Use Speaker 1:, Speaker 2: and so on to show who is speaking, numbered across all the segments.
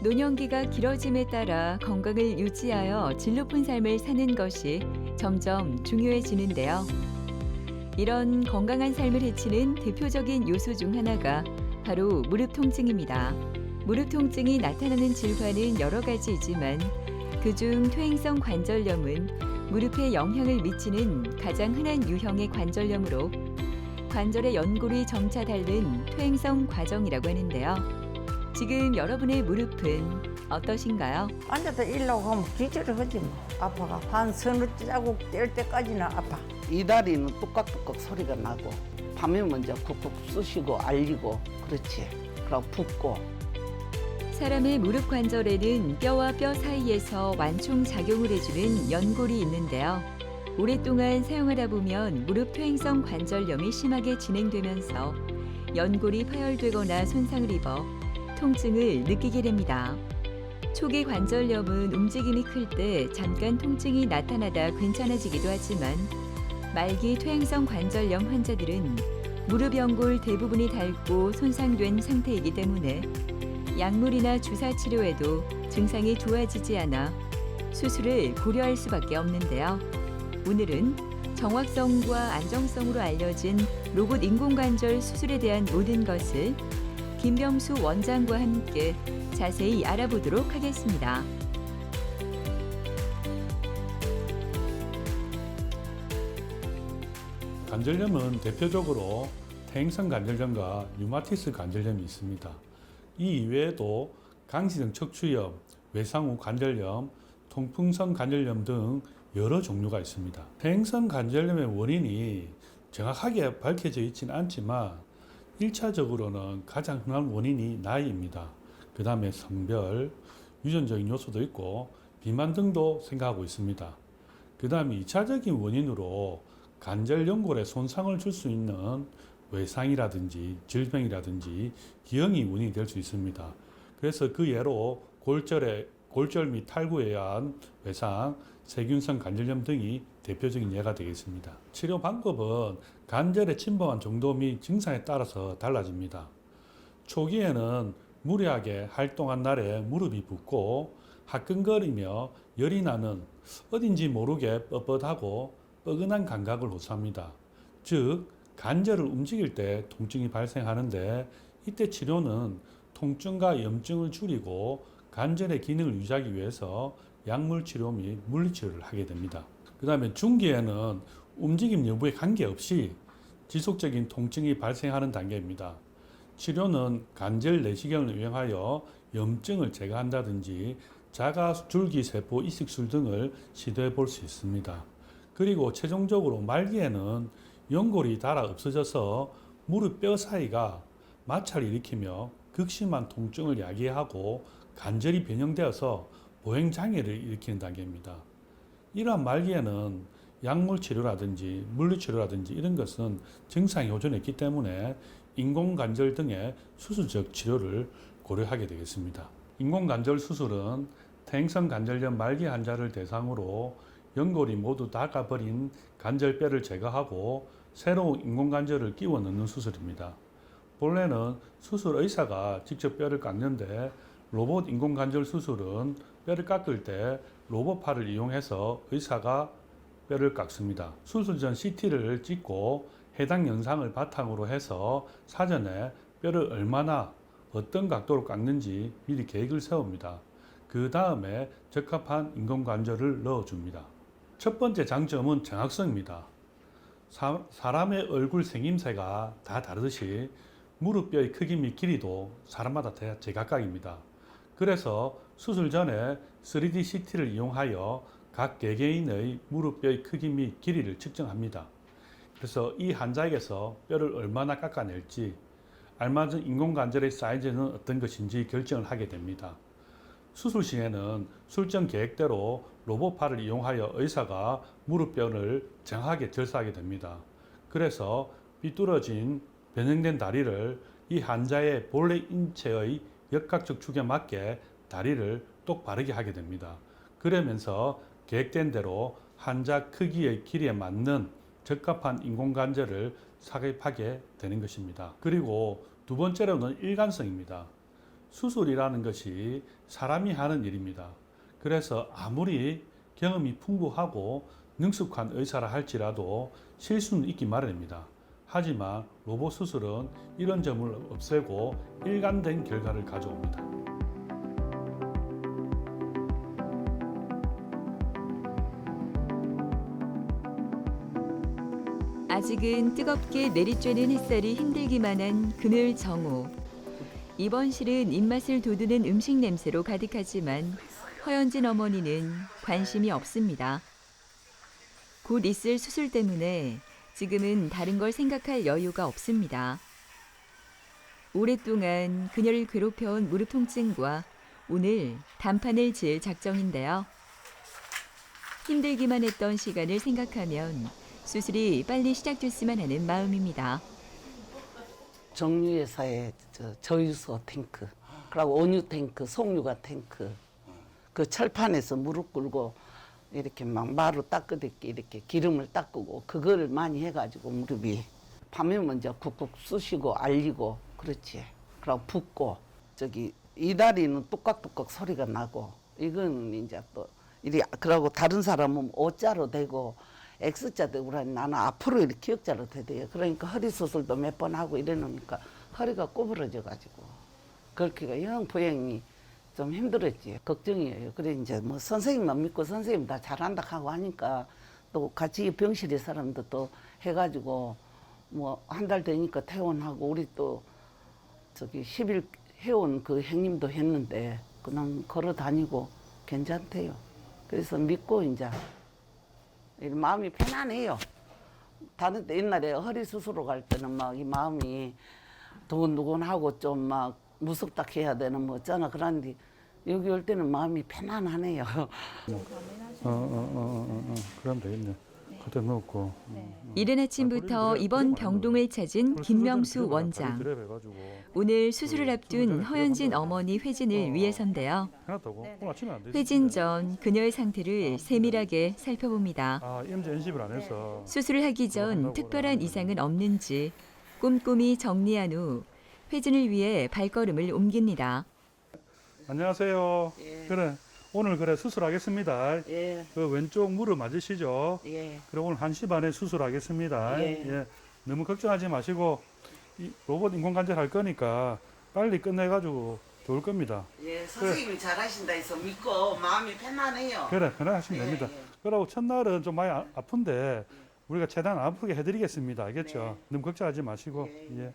Speaker 1: 노년기가 길어짐에 따라 건강을 유지하여 질 높은 삶을 사는 것이 점점 중요해지는데요. 이런 건강한 삶을 해치는 대표적인 요소 중 하나가 바로 무릎 통증입니다. 무릎 통증이 나타나는 질환은 여러 가지이지만 그중 퇴행성 관절염은 무릎에 영향을 미치는 가장 흔한 유형의 관절염으로 관절의 연골이 점차 닳는 퇴행성 과정이라고 하는데요. 지금 여러분의 무릎은 어떠신가요?
Speaker 2: 앉아서 일하고 가면 기절을 하지 뭐. 아파가 한 서너 자국 뗄 때까지는 아파.
Speaker 3: 이 다리는 뚝깍뚝깍 소리가 나고 밤에 먼저 쿡쿡 쑤시고 알리고 그렇지. 그러고 붓고.
Speaker 1: 사람의 무릎 관절에는 뼈와 뼈 사이에서 완충 작용을 해주는 연골이 있는데요. 오랫동안 사용하다 보면 무릎 퇴행성 관절염이 심하게 진행되면서 연골이 파열되거나 손상을 입어 통증을 느끼게 됩니다. 초기 관절염은 움직임이 클 때 잠깐 통증이 나타나다 괜찮아지기도 하지만 말기 퇴행성 관절염 환자들은 무릎 연골 대부분이 닳고 손상된 상태이기 때문에 약물이나 주사 치료에도 증상이 좋아지지 않아 수술을 고려할 수밖에 없는데요. 오늘은 정확성과 안정성으로 알려진 로봇 인공관절 수술에 대한 모든 것을 김병수 원장과 함께 자세히 알아보도록 하겠습니다.
Speaker 4: 관절염은 대표적으로 퇴행성 관절염과 류마티스 관절염이 있습니다. 이 이외에도 강시성 척추염, 외상후 관절염, 통풍성 관절염 등 여러 종류가 있습니다. 퇴행성 관절염의 원인이 정확하게 밝혀져 있지는 않지만 1차적으로는 가장 흔한 원인이 나이입니다. 그 다음에 성별, 유전적인 요소도 있고 비만 등도 생각하고 있습니다. 그 다음에 2차적인 원인으로 관절 연골에 손상을 줄 수 있는 외상이라든지 질병이라든지 기형이 원인이 될 수 있습니다. 그래서 그 예로 골절 및 탈구에 의한 외상, 세균성 관절염 등이 대표적인 예가 되겠습니다. 치료 방법은 관절에 침범한 정도 및 증상에 따라서 달라집니다. 초기에는 무리하게 활동한 날에 무릎이 붓고 화끈거리며 열이 나는 어딘지 모르게 뻣뻣하고 뻐근한 감각을 호소합니다. 즉 관절을 움직일 때 통증이 발생하는데 이때 치료는 통증과 염증을 줄이고 관절의 기능을 유지하기 위해서 약물 치료 및 물리치료를 하게 됩니다. 그 다음에 중기에는 움직임 여부에 관계없이 지속적인 통증이 발생하는 단계입니다. 치료는 관절 내시경을 이용하여 염증을 제거한다든지 자가줄기세포 이식술 등을 시도해 볼 수 있습니다. 그리고 최종적으로 말기에는 연골이 닳아 없어져서 무릎 뼈 사이가 마찰을 일으키며 극심한 통증을 야기하고 관절이 변형되어서 보행장애를 일으키는 단계입니다. 이러한 말기에는 약물 치료라든지 물리치료라든지 이런 것은 증상이 호전했기 때문에 인공관절 등의 수술적 치료를 고려하게 되겠습니다. 인공관절 수술은 퇴행성 관절염 말기 환자를 대상으로 연골이 모두 닳아버린 관절뼈를 제거하고 새로운 인공관절을 끼워 넣는 수술입니다. 본래는 수술 의사가 직접 뼈를 깎는데 로봇 인공관절 수술은 뼈를 깎을 때 로봇팔을 이용해서 의사가 뼈를 깎습니다. 수술 전 CT를 찍고 해당 영상을 바탕으로 해서 사전에 뼈를 얼마나 어떤 각도로 깎는지 미리 계획을 세웁니다. 그 다음에 적합한 인공관절을 넣어줍니다. 첫 번째 장점은 정확성입니다. 사람의 얼굴 생김새가 다 다르듯이 무릎뼈의 크기 및 길이도 사람마다 제각각입니다. 그래서 수술 전에 3D CT를 이용하여 각 개개인의 무릎뼈의 크기 및 길이를 측정합니다. 그래서 이 환자에게서 뼈를 얼마나 깎아낼지 알맞은 인공관절의 사이즈는 어떤 것인지 결정을 하게 됩니다. 수술 시에는 술전 계획대로 로봇팔을 이용하여 의사가 무릎뼈를 정확하게 절사하게 됩니다. 그래서 삐뚤어진 변형된 다리를 이 환자의 본래 인체의 역학적 축에 맞게 다리를 똑바르게 하게 됩니다. 그러면서 계획된 대로 환자 크기의 길이에 맞는 적합한 인공관절을 삽입하게 되는 것입니다. 그리고 두 번째로는 일관성입니다. 수술이라는 것이 사람이 하는 일입니다. 그래서 아무리 경험이 풍부하고 능숙한 의사라 할지라도 실수는 있기 마련입니다. 하지만 로봇 수술은 이런 점을 없애고 일관된 결과를 가져옵니다.
Speaker 1: 아직은 뜨겁게 내리쬐는 햇살이 힘들기만 한 금요일 정오. 이번 실은 입맛을 돋우는 음식 냄새로 가득하지만 허연진 어머니는 관심이 없습니다. 곧 있을 수술 때문에 지금은 다른 걸 생각할 여유가 없습니다. 오랫동안 그녀를 괴롭혀온 무릎 통증과 오늘 단판을 지을 작정인데요. 힘들기만 했던 시간을 생각하면 수술이 빨리 시작됐으면 하는 마음입니다.
Speaker 3: 정유회사의 저유소 탱크, 그리고 온유 탱크, 송유가 탱크, 그 철판에서 무릎 꿇고 이렇게 막 마루 닦으듯이 이렇게 기름을 닦고 그거를 많이 해가지고 무릎이 밤에 먼저 쿡쿡 쑤시고 알리고 그렇지. 그리고 붓고 저기 이 다리는 뚝깍뚝깍 소리가 나고 이건 이제 또 이리 그러고 다른 사람은 O자로 되고 X자 되고 그러니 나는 앞으로 이렇게 기역자로 돼요. 그러니까 허리 수술도 몇 번 하고 이러니까 허리가 구부러져 가지고 그렇게 영 보행이 좀 힘들었지. 걱정이에요. 그래 이제 뭐 선생님만 믿고 선생님 다 잘한다 하고 하니까 또 같이 병실에 사람도 또 해가지고 뭐 한 달 되니까 퇴원하고 우리 또 저기 10일 해온 그 형님도 했는데 그냥 걸어 다니고 괜찮대요. 그래서 믿고 이제 마음이 편안해요. 다른 때 옛날에 허리 수술로 갈 때는 막 이 마음이 두근두근하고 좀 막 무섭다 해야 되는 뭐 어쩌나 그런데 여기 올 때는 마음이 편안하네요.
Speaker 4: 그럼 되겠네. 그때 넣었고.
Speaker 1: 이른 아침부터 이번 병동을 찾은 김명수 원장. 오늘 수술을 앞둔 허연진 어머니 회진을 위해서인데요. 회진 전 그녀의 상태를 세밀하게 살펴봅니다.
Speaker 4: 임전십을 안 해서.
Speaker 1: 수술을 하기 전 특별한 이상은 없는지 꼼꼼히 정리한 후 회진을 위해 발걸음을 옮깁니다.
Speaker 4: 안녕하세요.
Speaker 3: 예.
Speaker 4: 그래. 오늘 그래 수술하겠습니다.
Speaker 3: 예,
Speaker 4: 그 왼쪽 무릎 맞으시죠?
Speaker 3: 예,
Speaker 4: 그리고 오늘 1시 반에 수술하겠습니다.
Speaker 3: 예.
Speaker 4: 너무 걱정하지 마시고 이 로봇 인공관절 할 거니까 빨리 끝내가지고 좋을 겁니다.
Speaker 3: 예. 선생님이 잘하신다 해서 믿고 마음이 편안해요.
Speaker 4: 그래, 편하시면
Speaker 3: 예,
Speaker 4: 됩니다.
Speaker 3: 예.
Speaker 4: 그리고 첫날은 좀 많이 아픈데 우리가 최대한 안 아프게 해드리겠습니다. 알겠죠?
Speaker 3: 네.
Speaker 4: 너무 걱정하지 마시고.
Speaker 3: 예.
Speaker 4: 예.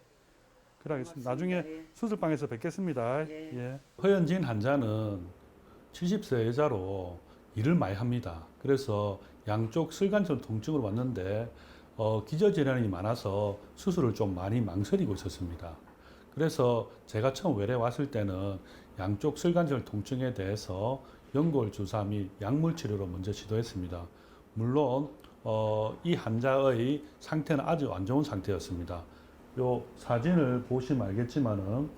Speaker 4: 그래, 알겠습니다.
Speaker 3: 고맙습니다.
Speaker 4: 나중에
Speaker 3: 예.
Speaker 4: 수술방에서 뵙겠습니다.
Speaker 3: 예.
Speaker 4: 예. 허연진 환자는 70세 여자로 일을 많이 합니다. 그래서 양쪽 슬관절 통증으로 왔는데 기저질환이 많아서 수술을 좀 많이 망설이고 있었습니다. 그래서 제가 처음 외래 왔을 때는 양쪽 슬관절 통증에 대해서 연골 주사 및 약물 치료로 먼저 시도했습니다. 물론 이 환자의 상태는 아주 안 좋은 상태였습니다. 요 사진을 보시면 알겠지만은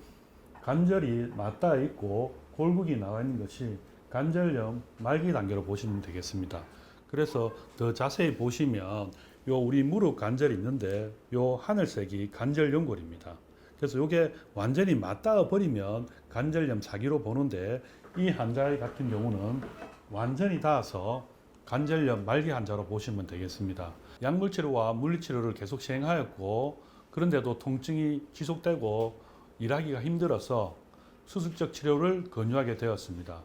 Speaker 4: 관절이 맞닿아 있고 골국이 나와 있는 것이 관절염 말기 단계로 보시면 되겠습니다. 그래서 더 자세히 보시면 요 우리 무릎 관절이 있는데 요 하늘색이 관절 연골입니다. 그래서 요게 완전히 맞닿아 버리면 관절염 사기로 보는데 이 환자 같은 경우는 완전히 닿아서 관절염 말기 환자로 보시면 되겠습니다. 약물 치료와 물리 치료를 계속 시행하였고 그런데도 통증이 지속되고 일하기가 힘들어서 수술적 치료를 권유하게 되었습니다.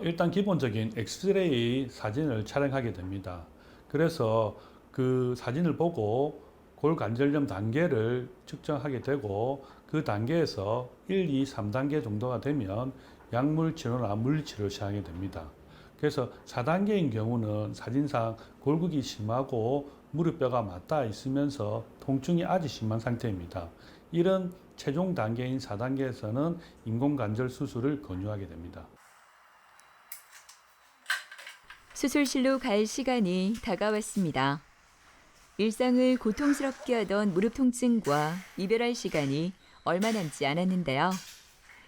Speaker 4: 일단 기본적인 엑스레이 사진을 촬영하게 됩니다. 그래서 그 사진을 보고 골관절염 단계를 측정하게 되고 그 단계에서 1, 2, 3단계 정도가 되면 약물 치료나 물리 치료를 시행하게 됩니다. 그래서 4단계인 경우는 사진상 골국이 심하고 무릎뼈가 맞닿아 있으면서 통증이 아주 심한 상태입니다. 이런 최종 단계인 4단계에서는 인공관절 수술을 권유하게 됩니다.
Speaker 1: 수술실로 갈 시간이 다가왔습니다. 일상을 고통스럽게 하던 무릎 통증과 이별할 시간이 얼마 남지 않았는데요.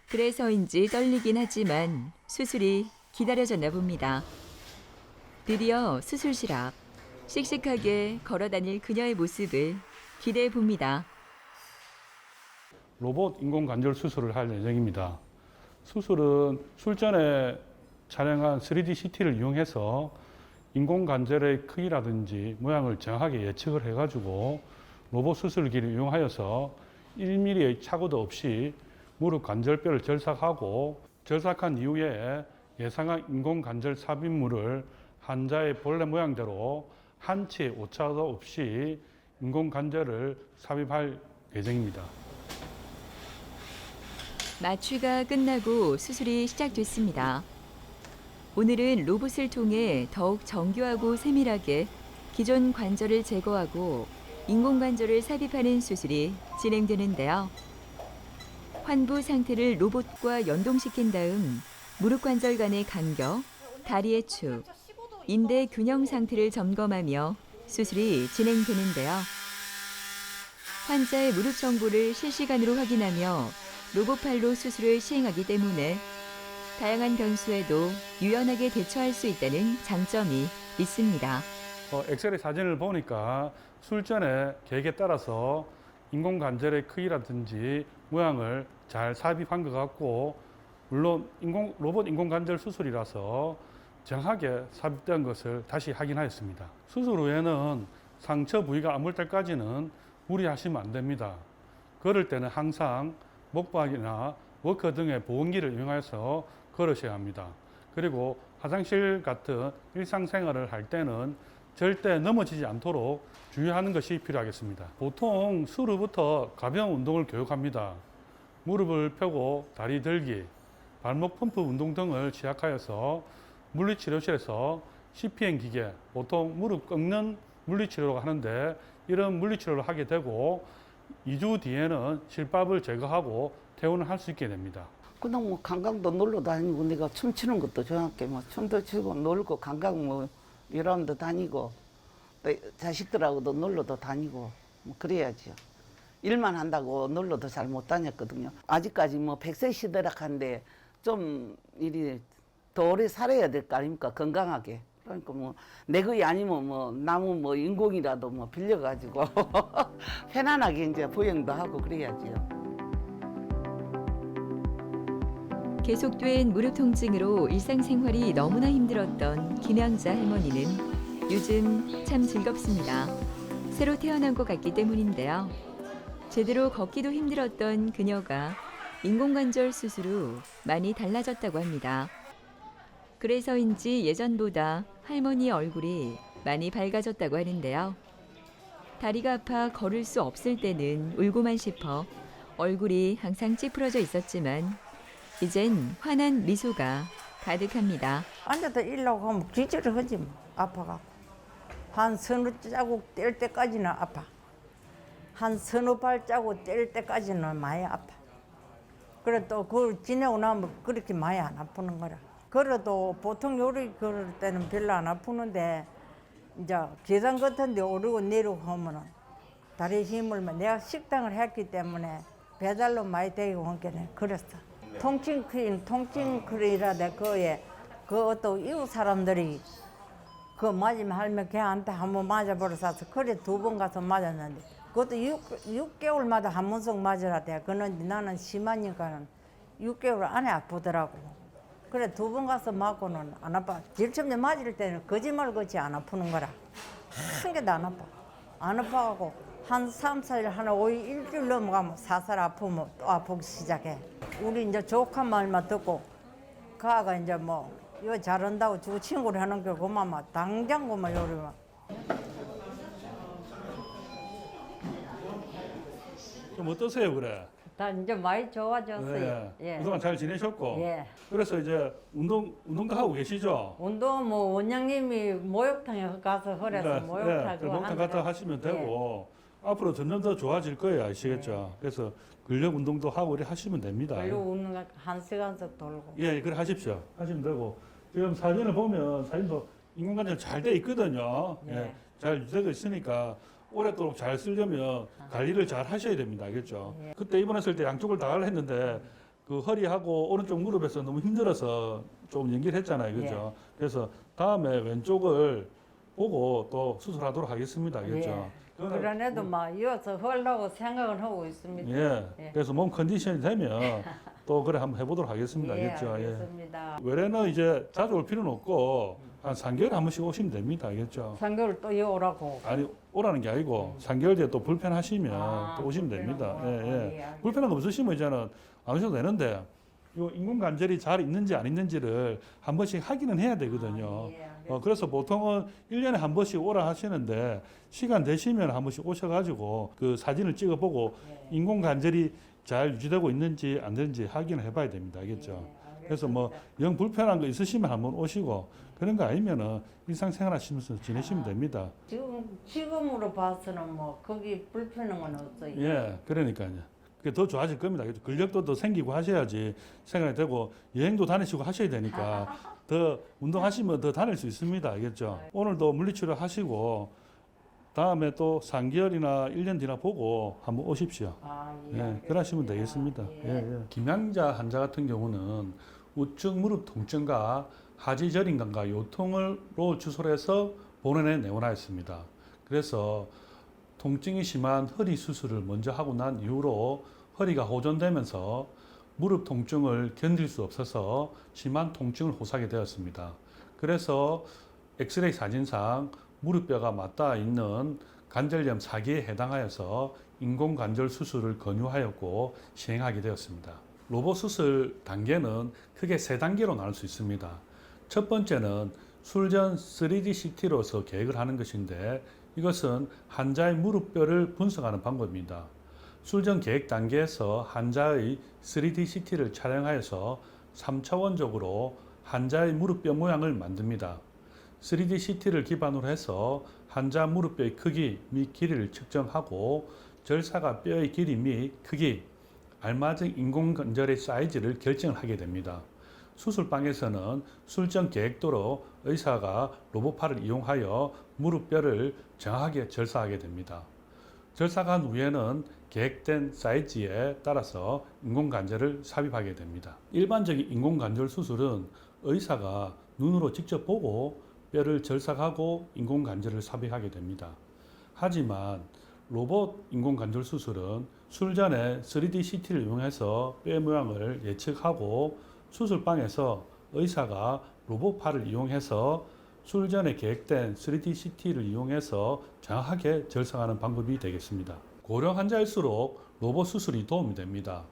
Speaker 1: 그래서인지 떨리긴 하지만 수술이 기다려졌나 봅니다. 드디어 수술실 앞 씩씩하게 걸어다닐 그녀의 모습을 기대해 봅니다.
Speaker 4: 로봇 인공관절 수술을 할 예정입니다. 수술은 술전에 촬영한 3D CT를 이용해서 인공관절의 크기라든지 모양을 정확하게 예측을 해가지고 로봇 수술기를 이용하여서 1mm의 착오도 없이 무릎 관절뼈를 절삭하고 절삭한 이후에 예상한 인공관절 삽입물을 환자의 본래 모양대로 한치의 오차도 없이 인공관절을 삽입할 예정입니다.
Speaker 1: 마취가 끝나고 수술이 시작됐습니다. 오늘은 로봇을 통해 더욱 정교하고 세밀하게 기존 관절을 제거하고 인공관절을 삽입하는 수술이 진행되는데요. 환부 상태를 로봇과 연동시킨 다음 무릎 관절 간의 간격, 다리의 축, 인대 균형 상태를 점검하며 수술이 진행되는데요. 환자의 무릎 정보를 실시간으로 확인하며 로봇팔로 수술을 시행하기 때문에 다양한 변수에도 유연하게 대처할 수 있다는 장점이 있습니다.
Speaker 4: 엑스레이 사진을 보니까 술전의 계획에 따라서 인공관절의 크기라든지 모양을 잘 삽입한 것 같고, 물론 로봇 인공관절 수술이라서 정확하게 삽입된 것을 다시 확인하였습니다. 수술 후에는 상처 부위가 아물 때까지는 무리하시면 안 됩니다. 걸을 때는 항상 목박이나 워커 등의 보온기를 이용해서 걸으셔야 합니다. 그리고 화장실 같은 일상생활을 할 때는 절대 넘어지지 않도록 주의하는 것이 필요하겠습니다. 보통 수술 후부터 가벼운 운동을 교육합니다. 무릎을 펴고 다리 들기, 발목 펌프 운동 등을 시작하여서 물리치료실에서 CPN 기계, 보통 무릎 꺾는 물리치료라고 하는데, 이런 물리치료를 하게 되고 2주 뒤에는 실밥을 제거하고 퇴원을 할 수 있게 됩니다.
Speaker 3: 그냥 뭐 관광도 놀러 다니고, 내가 춤추는 것도 좋아할게. 뭐 춤도 추고 놀고 관광 뭐 유람도 다니고 또 자식들하고도 놀러도 다니고 뭐 그래야죠. 일만 한다고 놀러도 잘 못 다녔거든요. 아직까지 뭐 100세 시대라 한데 좀 일이 더 오래 살아야 될 거 아닙니까? 건강하게. 그러니까 뭐 내 거이 아니면 뭐 나무 뭐 인공이라도 뭐 빌려가지고 편안하게 이제 보행도 하고 그래야지요.
Speaker 1: 계속된 무릎 통증으로 일상생활이 너무나 힘들었던 김양자 할머니는 요즘 참 즐겁습니다. 새로 태어난 것 같기 때문인데요. 제대로 걷기도 힘들었던 그녀가 인공관절 수술 후 많이 달라졌다고 합니다. 그래서인지 예전보다 할머니 얼굴이 많이 밝아졌다고 하는데요. 다리가 아파 걸을 수 없을 때는 울고만 싶어 얼굴이 항상 찌푸러져 있었지만 이젠 환한 미소가 가득합니다.
Speaker 2: 앉아서 일하고 하면 기절을 하지 뭐. 아파갖고. 한 서너 자국 뗄 때까지는 아파. 한 서너 발자국 뗄 때까지는 많이 아파. 그래 또 그걸 지내고 나면 그렇게 많이 안 아프는 거라. 그래도 보통 요리 걸을 때는 별로 안 아프는데 이제 계단 같은 데 오르고 내리고 하면은 다리 힘을 내가 식당을 했기 때문에 배달로 많이 되고 하니까 그랬어. 통증크림이라 그거에 그 어떤 이웃 사람들이 그거 맞으면 할매 걔한테 한번 맞아버려서 그래 2번 가서 맞았는데 그것도 6개월마다 한 번씩 맞으라 돼. 그런데 나는 심하니까는 6개월 안에 아프더라고. 그래 2번 가서 맞고는 안 아파. 제일 처음에 맞을 때는 거짓말 같이 안 아프는 거라. 한 개도 안 아파. 안 아파가고 한 3, 4일, 한 5일, 일주일 넘어가면 살살 아프면 또 아프기 시작해. 우리 이제 조카 말만 듣고 가가 이제 뭐 이거 잘한다고 주고 친구를 하는 게 그만 막 당장 그만 요리만.
Speaker 4: 좀 어떠세요, 그래?
Speaker 2: 다 이제 많이 좋아졌어요.
Speaker 4: 네. 그동안 잘 지내셨고.
Speaker 2: 예.
Speaker 4: 그래서 이제 운동도 하고 계시죠?
Speaker 2: 운동 뭐 원장님이 목욕탕에 가서 허래서 목욕하고
Speaker 4: 목욕탕 갔다 하시면 되고 앞으로 점점 더 좋아질 거예요, 아시겠죠? 그래서 근력 운동도 하고 이렇게 하시면 됩니다.
Speaker 2: 별로 웃는 거 1시간씩 돌고.
Speaker 4: 예, 그래 하십시오. 하시면 되고 지금 사진을 보면 사진도 인공관절 잘 돼 있거든요. 예, 잘 유지되어 있으니까 오랫도록 잘 쓰려면 관리를 잘 하셔야 됩니다, 알겠죠? 그때 입원했을 때 양쪽을 다 하려 했는데 그 허리하고 오른쪽 무릎에서 너무 힘들어서 좀 연기를 했잖아요, 그렇죠? 그래서 다음에 왼쪽을 보고 또 수술하도록 하겠습니다, 알겠죠?
Speaker 2: 그런 애도 막 이어서 하려고 생각을 하고 있습니다.
Speaker 4: 예. 그래서 몸 컨디션이 되면 또 그래 한번 해보도록 하겠습니다.
Speaker 2: 예,
Speaker 4: 알겠죠?
Speaker 2: 알겠습니다.
Speaker 4: 외래는 이제 자주 올 필요는 없고 한 3개월에 한 번씩 오시면 됩니다. 알겠죠?
Speaker 2: 3개월 또 오라고.
Speaker 4: 아니 오라는 게 아니고 3개월 뒤에 또 불편하시면 또 오시면
Speaker 2: 불편한
Speaker 4: 됩니다.
Speaker 2: 거.
Speaker 4: 예, 예.
Speaker 2: 알겠습니다.
Speaker 4: 불편한 거 없으시면 이제는 안 오셔도 되는데 요 인공 관절이 잘 있는지 안 있는지를 한 번씩 확인은 해야 되거든요.
Speaker 2: 예, 알겠습니다.
Speaker 4: 그래서 보통은 1년에 한 번씩 오라 하시는데 시간 되시면 한 번씩 오셔가지고 그 사진을 찍어보고
Speaker 2: 예.
Speaker 4: 인공 관절이 잘 유지되고 있는지 안 되는지 확인을 해봐야 됩니다. 알겠죠?
Speaker 2: 예,
Speaker 4: 그래서 뭐 영 불편한 거 있으시면 한번 오시고 그런 거 아니면은 일상생활 하시면서 지내시면 됩니다.
Speaker 2: 지금으로 봐서는 뭐 거기 불편한 건 없어요.
Speaker 4: 예, 그러니까요. 그게 더 좋아질 겁니다. 근력도 더 생기고 하셔야지 생활이 되고 여행도 다니시고 하셔야 되니까 더 운동하시면 더 다닐 수 있습니다. 알겠죠? 오늘도 물리치료 하시고 다음에 또 3개월이나 1년 뒤나 보고 한번 오십시오. 예, 그러시면 되겠습니다. 예. 김양자 환자 같은 경우는 우측 무릎 통증과 하지 저림감과 요통으로 주소를 해서 본원에 내원하였습니다. 그래서 통증이 심한 허리 수술을 먼저 하고 난 이후로 허리가 호전되면서 무릎 통증을 견딜 수 없어서 심한 통증을 호소하게 되었습니다. 그래서 엑스레이 사진상 무릎뼈가 맞닿아 있는 관절염 4기에 해당하여서 인공관절 수술을 권유하였고 시행하게 되었습니다. 로봇 수술 단계는 크게 3단계로 나눌 수 있습니다. 첫 번째는 술전 3D CT로서 계획을 하는 것인데 이것은 환자의 무릎뼈를 분석하는 방법입니다. 술전 계획 단계에서 환자의 3D CT를 촬영하여서 3차원적으로 환자의 무릎뼈 모양을 만듭니다. 3D CT를 기반으로 해서 환자 무릎뼈의 크기 및 길이를 측정하고 절사가 뼈의 길이 및 크기, 알맞은 인공관절의 사이즈를 결정을 하게 됩니다. 수술방에서는 술전 계획도로 의사가 로봇팔을 이용하여 무릎뼈를 정확하게 절사하게 됩니다. 절사한 후에는 계획된 사이즈에 따라서 인공관절을 삽입하게 됩니다. 일반적인 인공관절 수술은 의사가 눈으로 직접 보고 뼈를 절삭하고 인공관절을 삽입하게 됩니다. 하지만 로봇 인공관절 수술은 술전에 3D CT를 이용해서 뼈 모양을 예측하고 수술방에서 의사가 로봇팔을 이용해서 술전에 계획된 3D CT를 이용해서 정확하게 절삭하는 방법이 되겠습니다. 고령 환자일수록 로봇 수술이 도움이 됩니다.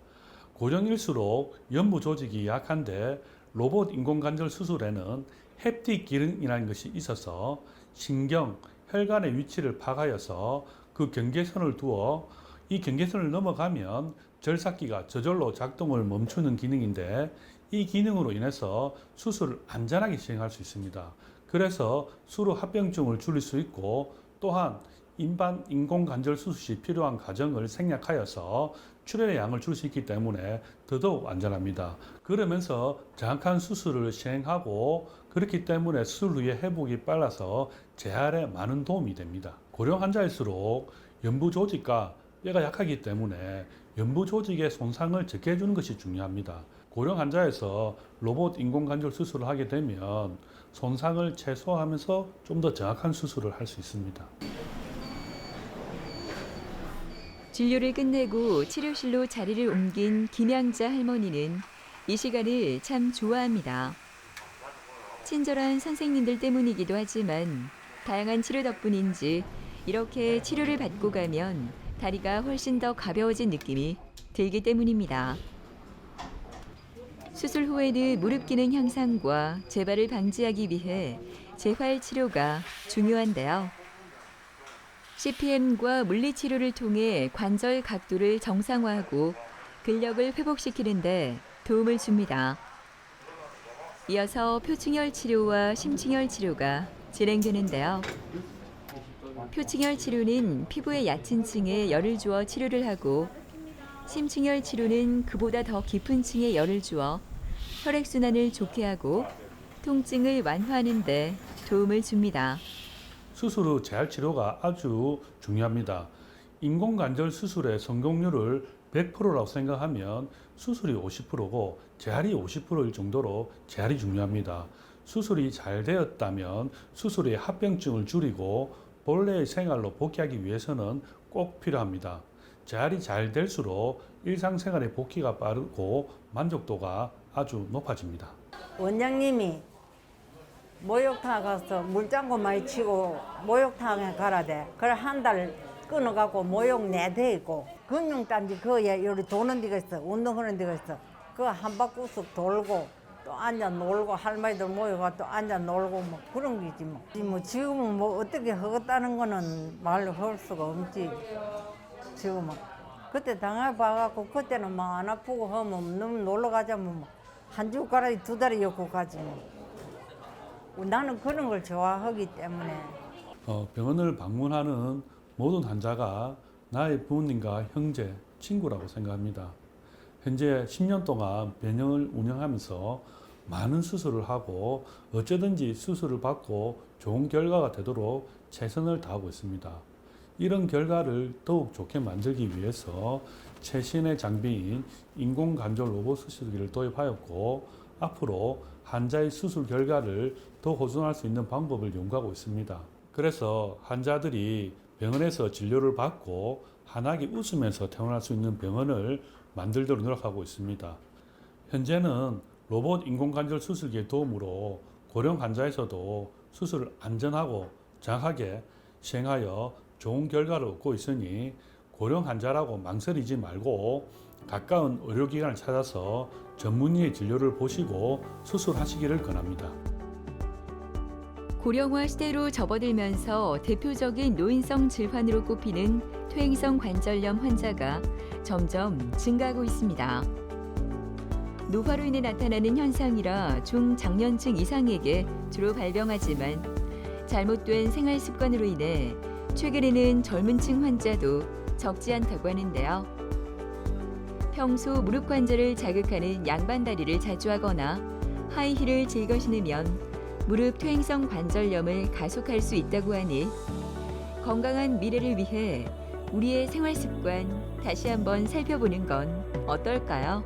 Speaker 4: 고령일수록 연부 조직이 약한데 로봇 인공관절 수술에는 햅틱 기능이라는 것이 있어서 신경, 혈관의 위치를 파악하여서 그 경계선을 두어 이 경계선을 넘어가면 절삭기가 저절로 작동을 멈추는 기능인데 이 기능으로 인해서 수술을 안전하게 시행할 수 있습니다. 그래서 수로 합병증을 줄일 수 있고 또한 일반 인공관절 수술 시 필요한 과정을 생략하여서 출혈의 양을 줄 수 있기 때문에 더더욱 안전합니다. 그러면서 정확한 수술을 시행하고 그렇기 때문에 수술 후에 회복이 빨라서 재활에 많은 도움이 됩니다. 고령 환자일수록 연부 조직과 뼈가 약하기 때문에 연부 조직의 손상을 적게 해주는 것이 중요합니다. 고령 환자에서 로봇 인공관절 수술을 하게 되면 손상을 최소화하면서 좀 더 정확한 수술을 할 수 있습니다.
Speaker 1: 진료를 끝내고 치료실로 자리를 옮긴 김양자 할머니는 이 시간을 참 좋아합니다. 친절한 선생님들 때문이기도 하지만 다양한 치료 덕분인지 이렇게 치료를 받고 가면 다리가 훨씬 더 가벼워진 느낌이 들기 때문입니다. 수술 후에는 무릎 기능 향상과 재발을 방지하기 위해 재활 치료가 중요한데요. CPM과 물리치료를 통해 관절 각도를 정상화하고 근력을 회복시키는 데 도움을 줍니다. 이어서 표층혈 치료와 심층혈 치료가 진행되는데요. 표층혈 치료는 피부의 얕은 층에 열을 주어 치료를 하고 심층혈 치료는 그보다 더 깊은 층에 열을 주어 혈액순환을 좋게 하고 통증을 완화하는 데 도움을 줍니다.
Speaker 4: 수술 후 재활 치료가 아주 중요합니다. 인공관절 수술의 성공률을 100%라고 생각하면 수술이 50%고 재활이 50%일 정도로 재활이 중요합니다. 수술이 잘 되었다면 수술의 합병증을 줄이고 본래의 생활로 복귀하기 위해서는 꼭 필요합니다. 재활이 잘 될수록 일상생활의 복귀가 빠르고 만족도가 아주 높아집니다.
Speaker 2: 원장님이 목욕탕 가서 물장구 많이 치고 목욕탕에 가라대. 그래 한 달 끊어갖고 목욕 내대 있고 근육단지 그에 여기 도는 데가 있어. 운동하는 데가 있어. 그거 한 바퀴씩 돌고 또 앉아 놀고 할머니들 모여가 또 앉아 놀고 뭐 그런 게지 뭐. 지금은 뭐 어떻게 하겠다는 거는 말로 할 수가 없지. 지금은 그때 당해봐갖고 그때는 뭐 안 아프고 하면 너무 놀러 가자면 뭐 한 주가락이 두 달이 엮고 가지 뭐. 나는 그런 걸 좋아하기 때문에.
Speaker 4: 병원을 방문하는 모든 환자가 나의 부모님과 형제, 친구라고 생각합니다. 현재 10년 동안 병원을 운영하면서 많은 수술을 하고 어쩌든지 수술을 받고 좋은 결과가 되도록 최선을 다하고 있습니다. 이런 결과를 더욱 좋게 만들기 위해서 최신의 장비인 인공관절 로봇 수술기를 도입하였고 앞으로 환자의 수술 결과를 더 호전할 수 있는 방법을 연구하고 있습니다. 그래서 환자들이 병원에서 진료를 받고 환하게 웃으면서 퇴원할 수 있는 병원을 만들도록 노력하고 있습니다. 현재는 로봇 인공관절 수술기의 도움으로 고령 환자에서도 수술을 안전하고 정확하게 시행하여 좋은 결과를 얻고 있으니 고령 환자라고 망설이지 말고 가까운 의료기관을 찾아서 전문의의 진료를 보시고 수술하시기를 권합니다.
Speaker 1: 고령화 시대로 접어들면서 대표적인 노인성 질환으로 꼽히는 퇴행성 관절염 환자가 점점 증가하고 있습니다. 노화로 인해 나타나는 현상이라 중장년층 이상에게 주로 발병하지만 잘못된 생활 습관으로 인해 최근에는 젊은 층 환자도 적지 않다고 하는데요. 평소 무릎 관절을 자극하는 양반다리를 자주 하거나 하이힐을 즐겨 신으면 무릎 퇴행성 관절염을 가속할 수 있다고 하니 건강한 미래를 위해 우리의 생활 습관 다시 한번 살펴보는 건 어떨까요?